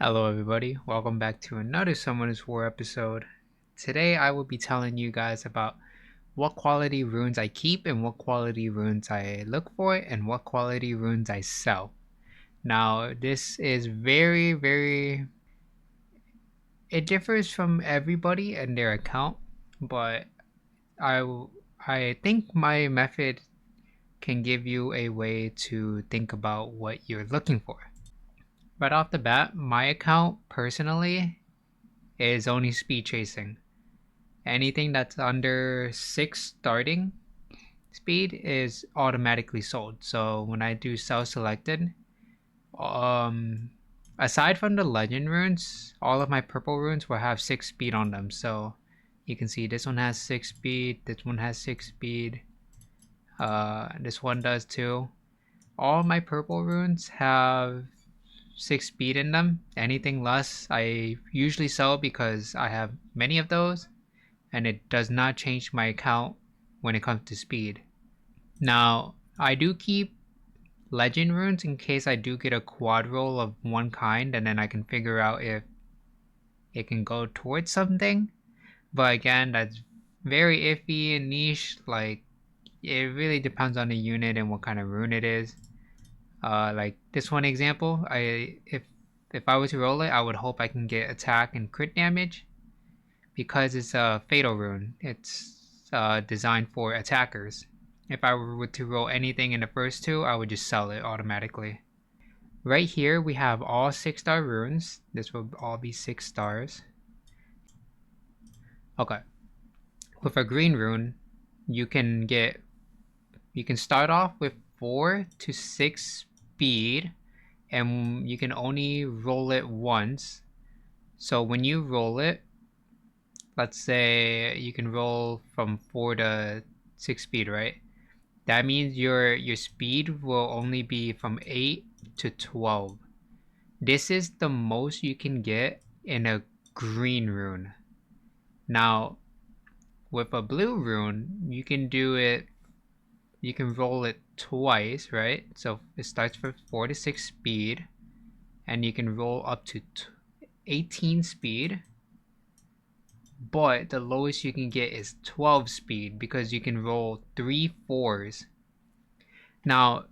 Hello everybody, welcome back to another Summoners War episode. Today I will be telling you guys about what quality runes I keep and what quality runes I look for and what quality runes I sell. Now this is it differs from everybody and their account, but I think my method can give you a way to think about what you're looking for. Right off the bat, my account personally is only speed chasing. Anything that's under 6 starting speed is automatically sold. So when I do sell selected, um, aside from the legend runes, all of my purple runes will have 6 speed on them. So you can see this one has 6 speed, this one has 6 speed, this one does too. All my purple runes have 6 speed in them. Anything less I usually sell because I have many of those and it does not change my account when it comes to speed. Now, I do keep legend runes in case I do get a quad roll of one kind and then I can figure out if it can go towards something. But again, that's very iffy and niche. Like, it really depends on the unit and what kind of rune it is. Like this one example, if I was to roll it, I would hope I can get attack and crit damage because it's a fatal rune. It's designed for attackers. If I were to roll anything in the first two, I would just sell it automatically. Right here, we have all 6-star runes. This will all be 6 stars. Okay. With a green rune, you can start off with 4 to 6 speed, and you can only roll it once. So when you roll it, let's say you can roll from 4 to 6 speed, right? That means your speed will only be from 8 to 12. This is the most you can get in a green rune. Now, with a blue rune, you can roll it twice, right? So it starts with 4 to 6 speed, and you can roll up to 18 speed, but the lowest you can get is 12 speed because you can roll 3 4s. Now,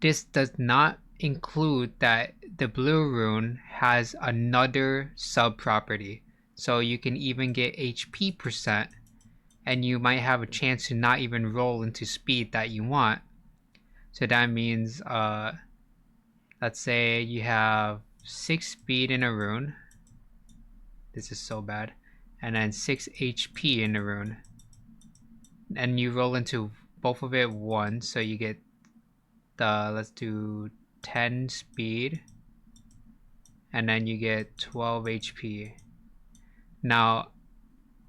this does not include that the blue rune has another sub property. So you can even get HP percent, and you might have a chance to not even roll into speed that you want. So that means, let's say you have 6 speed in a rune. This is so bad. And then 6 HP in a rune. And you roll into both of it once, so you get let's do 10 speed, and then you get 12 HP. Now,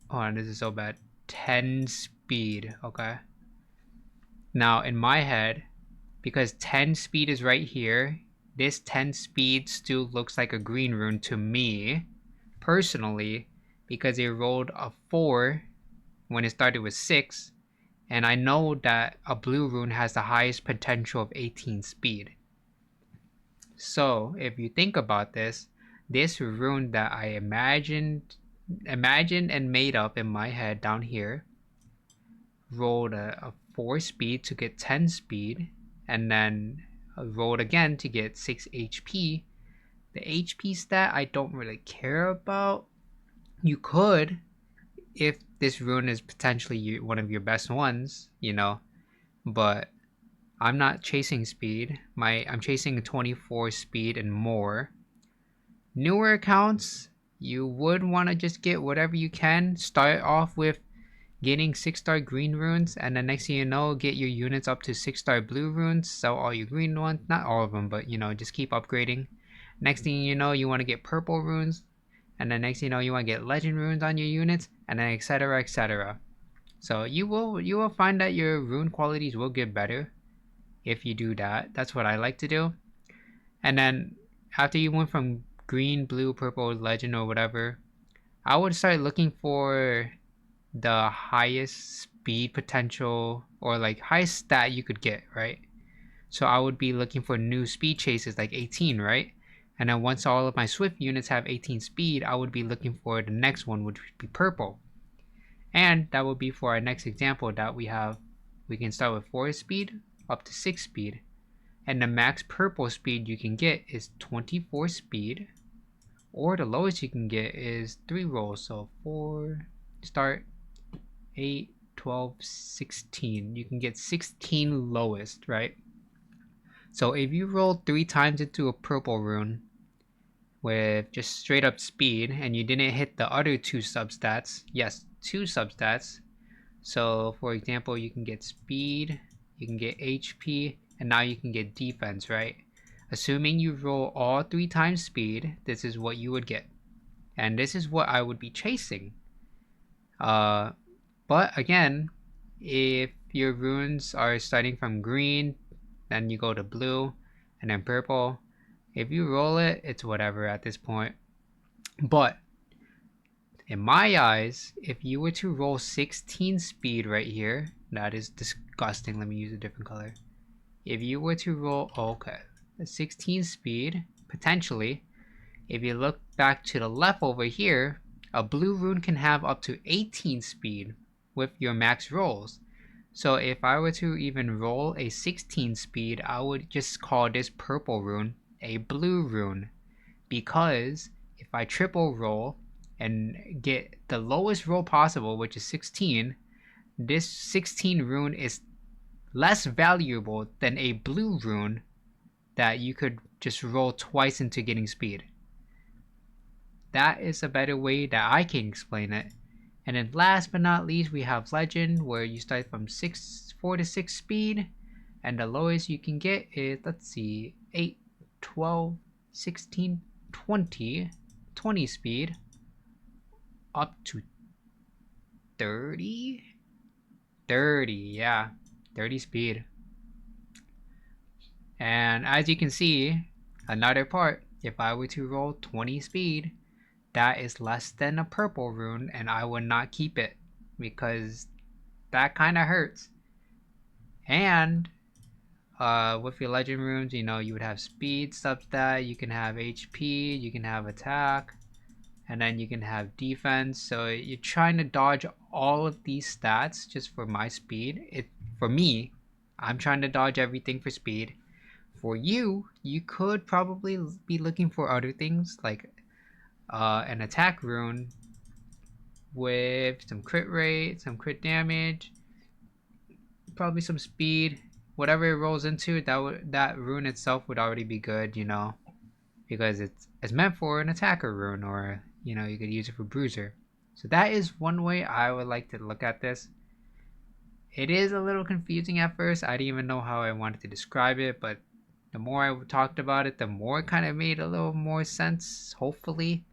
hold on, this is so bad. 10 speed, okay? Now, in my head, because 10 speed is right here, this 10 speed still looks like a green rune to me, personally, because it rolled a 4 when it started with 6, and I know that a blue rune has the highest potential of 18 speed. So if you think about this rune that I imagined and made up in my head down here rolled a 4 speed to get 10 speed, and then rolled again to get 6 HP. The HP stat I don't really care about. You could, if this rune is potentially one of your best ones, but I'm not chasing speed. I'm chasing 24 speed and more. Newer accounts, you would want to just get whatever you can. Start off with getting 6-star green runes, and then next thing you know, get your units up to 6-star blue runes. Sell all your green ones, not all of them, but just keep upgrading. Next thing you know, you want to get purple runes, and then next thing you know, you want to get legend runes on your units, and then etc, etc. So you will find that your rune qualities will get better if you do that. That's what I like to do. And then after you went from green, blue, purple, legend, or whatever, I would start looking for the highest speed potential, or like highest stat you could get, right? So I would be looking for new speed chases like 18, right? And then once all of my Swift units have 18 speed, I would be looking for the next one, which would be purple. And that would be for our next example that we have. We can start with 4 speed up to 6 speed. And the max purple speed you can get is 24 speed. Or the lowest you can get is 3 rolls. So 4, start, 8, 12, 16. You can get 16 lowest, right? So if you roll 3 times into a purple rune with just straight up speed and you didn't hit the other 2 substats, yes, 2 substats. So for example, you can get speed, you can get HP, and now you can get defense, right? Assuming you roll all 3 times speed, this is what you would get. And this is what I would be chasing. But again, if your runes are starting from green, then you go to blue, and then purple. If you roll it, it's whatever at this point. But in my eyes, if you were to roll 16 speed right here, that is disgusting. Let me use a different color. If you were to roll, okay, 16 speed, potentially, if you look back to the left over here, a blue rune can have up to 18 speed with your max rolls. So if I were to even roll a 16 speed, I would just call this purple rune a blue rune, because if I triple roll and get the lowest roll possible, which is 16, this 16 rune is less valuable than a blue rune that you could just roll twice into getting speed. That is a better way that I can explain it. And then last but not least, we have Legend, where you start from 4 to 6 speed, and the lowest you can get is, let's see, 8, 12, 16, 20 speed, up to 30, yeah, 30 speed. And as you can see, another part, if I were to roll 20 speed, that is less than a purple rune, and I would not keep it because that kind of hurts. And with your legend runes, you know, you would have speed substat, you can have HP, you can have attack, and then you can have defense. So you're trying to dodge all of these stats just for my speed. For me, I'm trying to dodge everything for speed. For you, you could probably be looking for other things like an attack rune with some crit rate, some crit damage, probably some speed. Whatever it rolls into, that rune itself would already be good, you know, because it's meant for an attacker rune, or you know, you could use it for bruiser. So that is one way I would like to look at this. It is a little confusing at first. I didn't even know how I wanted to describe it, but the more I talked about it, the more it kind of made a little more sense, hopefully.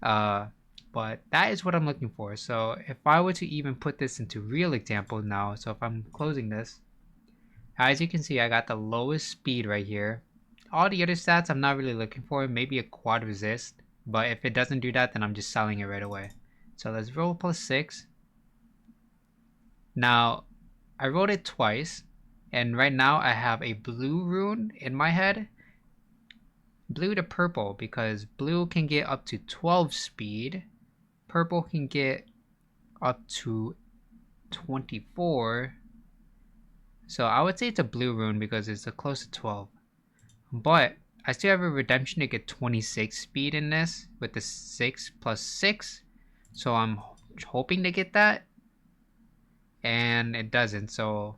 But that is what I'm looking for. So if I were to even put this into real example now, so if I'm closing this, as you can see, I got the lowest speed right here. All the other stats I'm not really looking for, maybe a quad resist, but if it doesn't do that, then I'm just selling it right away. So let's roll +6. Now, I rolled it twice, and right now I have a blue rune in my head. Blue to purple, because blue can get up to 12 speed, purple can get up to 24. So I would say it's a blue rune because it's close to 12. But I still have a redemption to get 26 speed in this with the 6 plus 6. So I'm hoping to get that. And it doesn't. So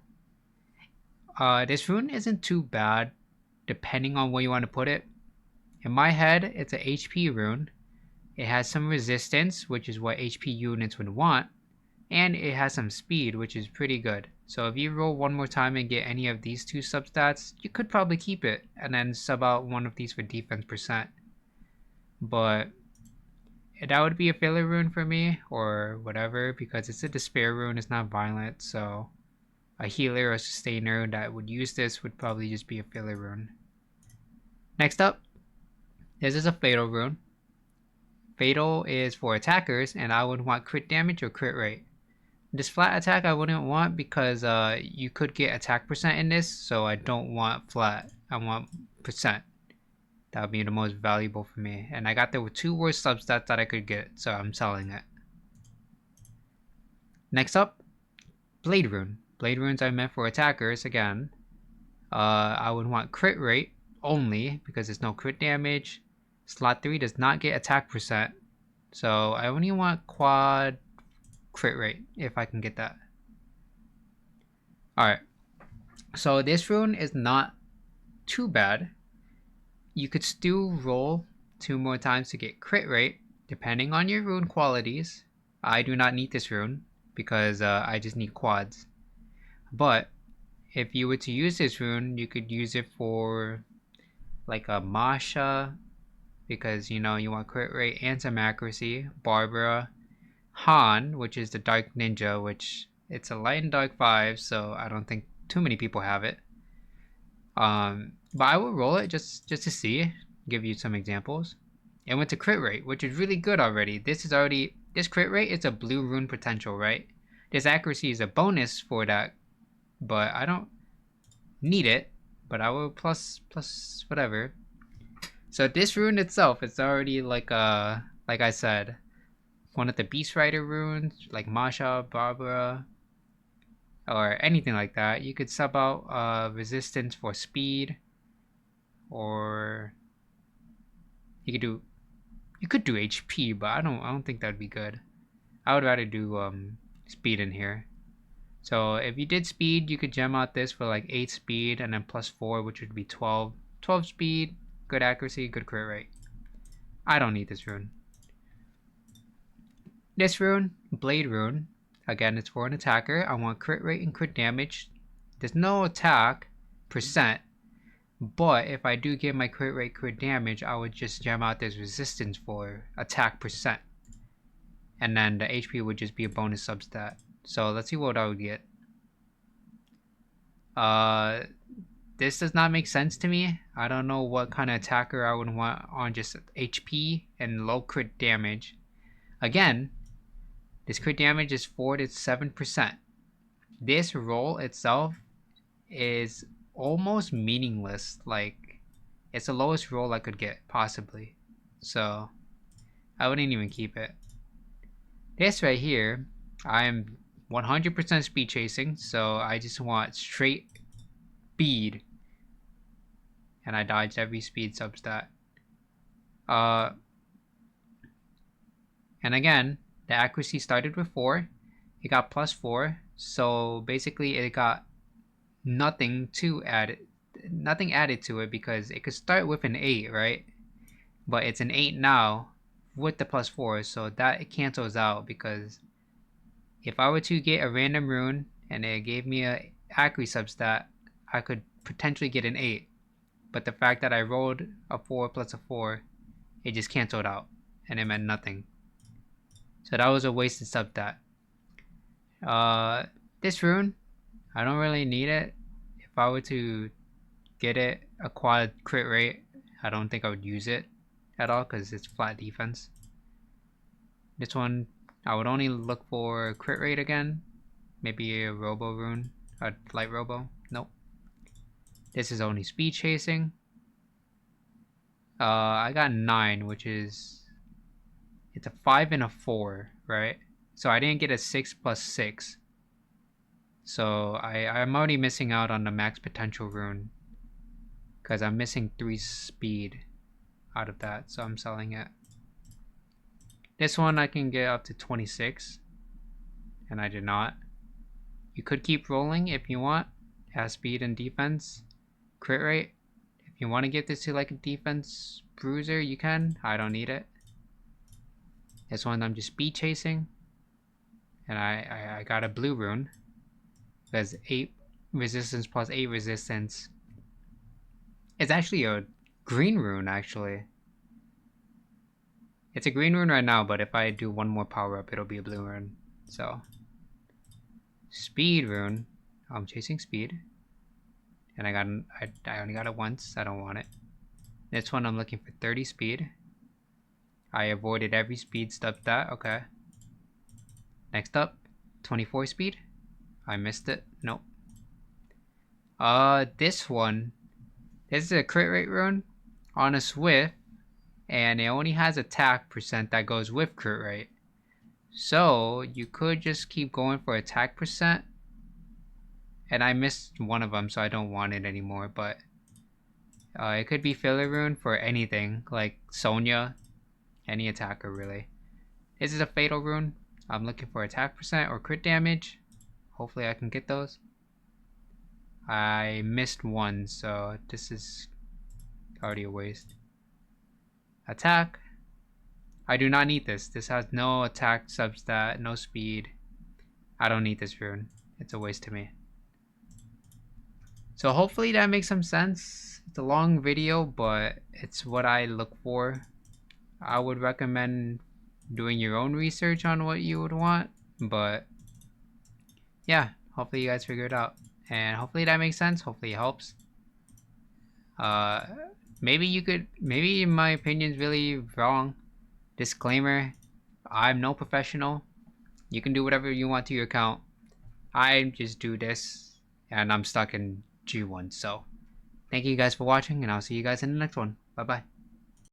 this rune isn't too bad depending on where you want to put it. In my head, it's an HP rune. It has some resistance, which is what HP units would want. And it has some speed, which is pretty good. So if you roll one more time and get any of these 2 substats, you could probably keep it and then sub out one of these for defense %. But that would be a filler rune for me, or whatever, because it's a despair rune, it's not violent. So a healer or sustainer that would use this would probably just be a filler rune. Next up, this is a fatal rune. Fatal is for attackers, and I would want crit damage or crit rate. This flat attack I wouldn't want because you could get attack % in this, so I don't want flat. I want %. That would be the most valuable for me. And I got the 2 worst substats that I could get, so I'm selling it. Next up, Blade Rune. Blade Runes are meant for attackers, again. I would want crit rate only, because there's no crit damage. Slot 3 does not get attack percent. So I only want quad crit rate, if I can get that. Alright, so this rune is not too bad. You could still roll 2 more times to get crit rate, depending on your rune qualities. I do not need this rune, because I just need quads. But if you were to use this rune, you could use it for like a Masha, because you know you want crit rate and some accuracy. Barbara, Han, which is the Dark Ninja, which it's a light and dark 5, so I don't think too many people have it. But I will roll it just to see, give you some examples. It went to crit rate, which is really good already. This crit rate is a blue rune potential, right? This accuracy is a bonus for that, but I don't need it. But I will plus whatever. So this rune itself, it's already like I said, one of the Beast Rider runes, like Masha, Barbara, or anything like that. You could sub out resistance for speed, or you could do HP, but I don't think that'd be good. I would rather do speed in here. So if you did speed, you could gem out this for like 8 speed and then plus 4, which would be 12. 12 speed, good accuracy, good crit rate. I don't need this rune. This rune, Blade Rune, again, it's for an attacker. I want crit rate and crit damage. There's no attack percent, but if I do get my crit rate, crit damage, I would just gem out this resistance for attack percent. And then the HP would just be a bonus substat. So let's see what I would get. This does not make sense to me. I don't know what kind of attacker I would want on just HP and low crit damage. Again, this crit damage is 4 to 7%. This roll itself is almost meaningless. Like, it's the lowest roll I could get, possibly. So, I wouldn't even keep it. This right here, I'm 100% speed chasing, so I just want straight speed. And I dodged every speed substat. And again, the accuracy started with 4. It got plus 4. So basically it got nothing added to it, because it could start with an 8, right? But it's an 8 now with the plus 4, so that it cancels out, because if I were to get a random rune and it gave me a accuracy substat, I could potentially get an 8. But the fact that I rolled a 4 plus a 4, it just canceled out, and it meant nothing. So that was a wasted substat. This rune, I don't really need it. If I were to get it a quad crit rate, I don't think I would use it at all, because it's flat defense. This one, I would only look for crit rate again. Maybe a robo rune, a light robo. Nope. This is only speed chasing. I got 9, which is, it's a 5 and a 4, right? So I didn't get a 6 plus 6. So I'm already missing out on the max potential rune, because I'm missing 3 speed out of that, so I'm selling it. This one I can get up to 26, and I did not. You could keep rolling if you want. It has speed and defense. Crit rate, if you want to get this to like a defense bruiser, you can. I don't need it. This one I'm just speed chasing, and I got a blue rune. There's 8 resistance plus 8 resistance. It's actually a green rune, actually. It's a green rune right now, but if I do one more power up, it'll be a blue rune. So, speed rune. I'm chasing speed, and I only got it once. I don't want it. This one I'm looking for 30 speed. I avoided every speed substat. Okay. Next up, 24 speed. I missed it. Nope. This one. This is a crit rate rune. on a Swift, and it only has attack percent that goes with crit rate. So you could just keep going for attack percent. And I missed one of them, so I don't want it anymore. But it could be filler rune for anything, like Sonya, any attacker really. This is a fatal rune. I'm looking for attack percent or crit damage. Hopefully I can get those. I missed one, so this is already a waste. Attack. I do not need this. This has no attack substat, no speed. I don't need this rune. It's a waste to me. So hopefully that makes some sense. It's a long video, but it's what I look for. I would recommend doing your own research on what you would want, but yeah, hopefully you guys figure it out. And hopefully that makes sense. Hopefully it helps. Maybe my opinion's really wrong. Disclaimer, I'm no professional. You can do whatever you want to your account. I just do this, and I'm stuck in G1, so thank you guys for watching, and I'll see you guys in the next one. Bye bye.